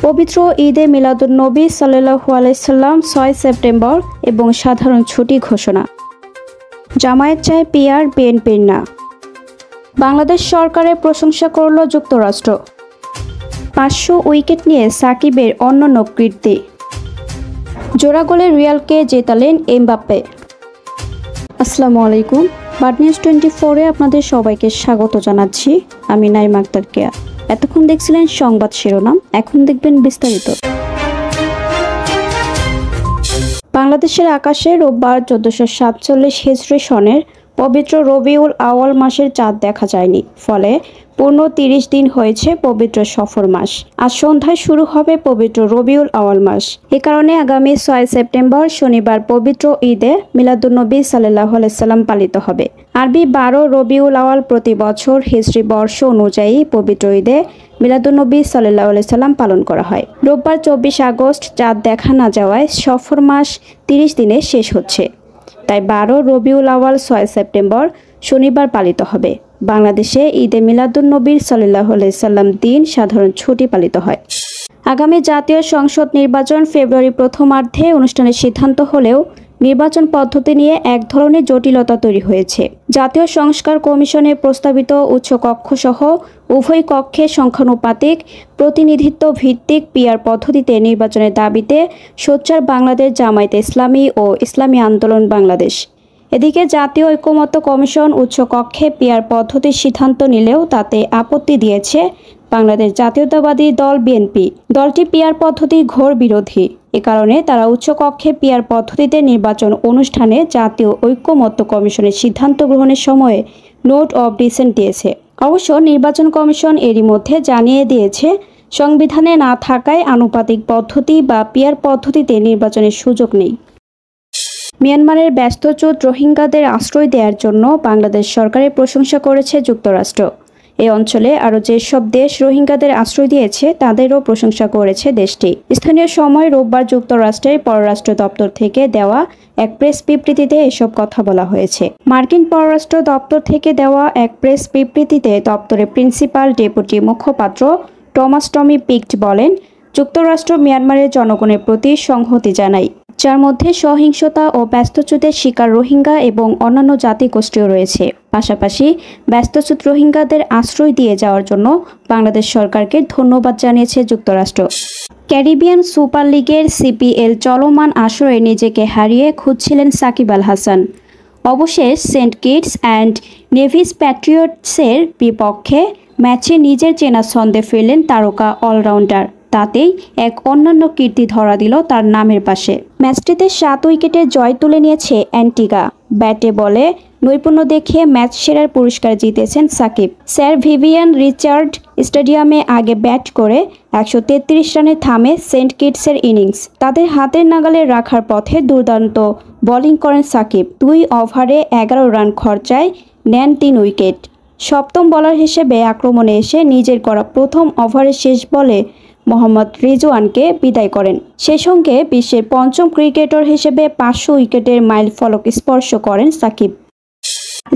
পবিত্র ঈদে মিলাদুন্নবী সাল্লাল্লাহু আলাইহি সাল্লাম ৬ সেপ্টেম্বর এবং সাধারণ ছুটি ঘোষণা। জামায়াত চায় পিআর, বিএনপির না। বাংলাদেশ সরকারের প্রশংসা করল যুক্তরাষ্ট্র। ৫০০ উইকেট নিয়ে সাকিবের অনন্য কীর্তি। জোড়া গোলে রিয়ালকে জেতালেন এমবাপ্পে। আসসালামু আলাইকুম। বাড নিউজ 24-এ আপনাদের সবাইকে স্বাগত জানাচ্ছি। আমি নাইমা আক্তার কেয়া। এতক্ষণ দেখছিলেন সংবাদ শিরোনাম, এখন দেখবেন বিস্তারিত। বাংলাদেশের আকাশে রোববার ১৪৪৭ হিজরি সনের পবিত্র রবিউল আওয়াল মাসের চাঁদ দেখা যায়নি, ফলে পূর্ণ ৩০ দিন হয়েছে পবিত্র সফর মাস। আজ সন্ধ্যায় শুরু হবে পবিত্র রবিউল আওয়াল মাস। এ কারণে আগামী ৬ সেপ্টেম্বর শনিবার পবিত্র ঈদে মিলাদুন্নবী সাল্লাল্লাহু আলাইহি সাল্লাম পালিত হবে। আরবি ১২ রবিউল আওয়াল প্রতি বছর হিজরি বর্ষ অনুযায়ী পবিত্র ঈদে মিলাদুন্নবী সাল্লাল্লাহু আলাইহি সাল্লাম পালন করা হয়। রোববার ২৪ আগস্ট চাঁদ দেখা না যাওয়ায় সফর মাস ৩০ দিনে শেষ হচ্ছে। তাই ১২ রবিউল আওয়াল ৬ সেপ্টেম্বর শনিবার পালিত হবে। বাংলাদেশে ঈদে মিলাদুন্নবী সাল্লাল্লাহু আলাইহি সাল্লাম দিন সাধারণ ছুটি পালিত হয়। আগামী জাতীয় সংসদ নির্বাচন ফেব্রুয়ারি প্রথমার্ধে অনুষ্ঠানের সিদ্ধান্ত হলেও নির্বাচন পদ্ধতি নিয়ে এক ধরনের জটিলতা তৈরি হয়েছে। জাতীয় সংস্কার কমিশনের প্রস্তাবিত উচ্চকক্ষ সহ উভয় কক্ষে সংখ্যানুপাতিক প্রতিনিধিত্ব ভিত্তিক পিআর পদ্ধতিতে নির্বাচনের দাবিতে সোচ্চার বাংলাদেশ জামায়াতে ইসলামী ও ইসলামী আন্দোলন বাংলাদেশ। এদিকে জাতীয় ঐকমত্য কমিশন উচ্চকক্ষে পিআর পদ্ধতির সিদ্ধান্ত নিলেও তাতে আপত্তি দিয়েছে বাংলাদেশ জাতীয়তাবাদী দল বিএনপি। দলটি পিআর পদ্ধতির ঘোর বিরোধী। এ কারণে তারা উচ্চকক্ষে পিআর পদ্ধতিতে নির্বাচন অনুষ্ঠানে জাতীয় ঐকমত্য কমিশনের সিদ্ধান্ত গ্রহণের সময়ে নোট অব ডিসেন্ট দিয়েছে। অবশ্য নির্বাচন কমিশন এরই মধ্যে জানিয়ে দিয়েছে, সংবিধানে না থাকায় আনুপাতিক পদ্ধতি বা পিআর পদ্ধতিতে নির্বাচনের সুযোগ নেই। মিয়ানমারের ব্যস্তচ্যুত রোহিঙ্গাদের আশ্রয় দেওয়ার জন্য বাংলাদেশ সরকারের প্রশংসা করেছে যুক্তরাষ্ট্র। এই অঞ্চলে আরও যেসব দেশ রোহিঙ্গাদের আশ্রয় দিয়েছে তাদেরও প্রশংসা করেছে দেশটি। স্থানীয় সময় রোববার যুক্তরাষ্ট্রের পররাষ্ট্র দপ্তর থেকে দেওয়া এক প্রেস বিবৃতিতে এসব কথা বলা হয়েছে। মার্কিন পররাষ্ট্র দপ্তর থেকে দেওয়া এক প্রেস বিবৃতিতে দপ্তরের প্রিন্সিপাল ডেপুটি মুখপাত্র টমাস টমি পিক্ট বলেন, যুক্তরাষ্ট্র মিয়ানমারের জনগণের প্রতি সংহতি জানায়, যার মধ্যে সহিংসতা ও ব্যস্তচ্যুতের শিকার রোহিঙ্গা এবং অন্যান্য জাতিগোষ্ঠীও রয়েছে। পাশাপাশি ব্যস্তচ্যুত রোহিঙ্গাদের আশ্রয় দিয়ে যাওয়ার জন্য বাংলাদেশ সরকারকে ধন্যবাদ জানিয়েছে যুক্তরাষ্ট্র। ক্যারিবিয়ান সুপার লিগের সিপিএল চলমান আসরে নিজেকে হারিয়ে খুঁজছিলেন সাকিব আল হাসান। অবশেষ সেন্ট কিটস অ্যান্ড নেভিস প্যাট্রিয়টসের বিপক্ষে ম্যাচে নিজের চেনা ছন্দে ফিরলেন তারকা অলরাউন্ডার। তাতেই এক অন্যান্য কীর্তি ধরা দিল তার নামের পাশে। ম্যাচটিতে ৭ উইকেটে জয় তুলে নিয়েছে অ্যান্টিগা। ব্যাটে বলে নৈপুণ্য দেখিয়ে ম্যাচ সেরার পুরস্কার জিতেছেন সাকিব। স্যার ভিভিয়ান রিচার্ড স্টেডিয়ামে আগে ব্যাট করে ১৩৩ রানে থামে সেন্ট কিটসের ইনিংস। তাদের হাতের নাগালে রাখার পথে দুর্দান্ত বোলিং করেন সাকিব। ২ ওভারে ১১ রান খরচায় নেন ৩ উইকেট। সপ্তম বোলার হিসেবে আক্রমণে এসে নিজের করা প্রথম ওভারের শেষ বলে মোহাম্মদ রিজওয়ানকে বিদায় করেন। সেই সঙ্গে বিশ্বের পঞ্চম ক্রিকেটার হিসেবে ৫০০ উইকেটের মাইল ফলক স্পর্শ করেন সাকিব।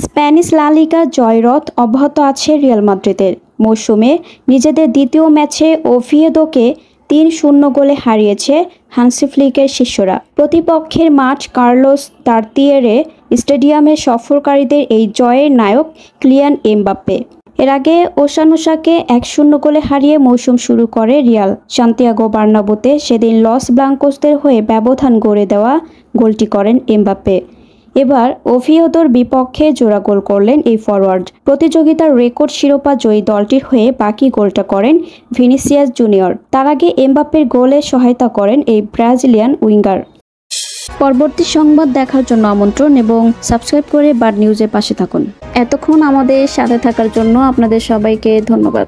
স্প্যানিশ লা লিগা জয়রথ অব্যাহত আছে রিয়াল মাদ্রিদের। মৌসুমে নিজেদের দ্বিতীয় ম্যাচে ওভিয়েদোকে ৩-০ গোলে হারিয়েছে হান্সি ফ্লিকের শিষ্যরা। প্রতিপক্ষের মাঠ কার্লোস তারতিয়েরে স্টেডিয়ামে সফরকারীদের এই জয়ের নায়ক কিলিয়ান এমবাপ্পে। এর আগে ওসানুসাকে ১-০ গোলে হারিয়ে মৌসুম শুরু করে রিয়াল। সান্তিয়াগো বার্নাব্যুতে সেদিন লস ব্লাঙ্কোসদের হয়ে ব্যবধান গড়ে দেওয়া গোলটি করেন এমবাপ্পে। এবার ওভিয়েদোর বিপক্ষে জোড়া গোল করলেন এই ফরওয়ার্ড। প্রতিযোগিতার রেকর্ড শিরোপা জয়ী দলটির হয়ে বাকি গোলটা করেন ভিনিসিয়াস জুনিয়র। তার আগে এমবাপ্পের গোলে সহায়তা করেন এই ব্রাজিলিয়ান উইঙ্গার। পরবর্তী সংবাদ দেখার জন্য আমন্ত্রণ এবং সাবস্ক্রাইব করে বাড নিউজের পাশে থাকুন। এতক্ষণ আমাদের সাথে থাকার জন্য আপনাদের সবাইকে ধন্যবাদ।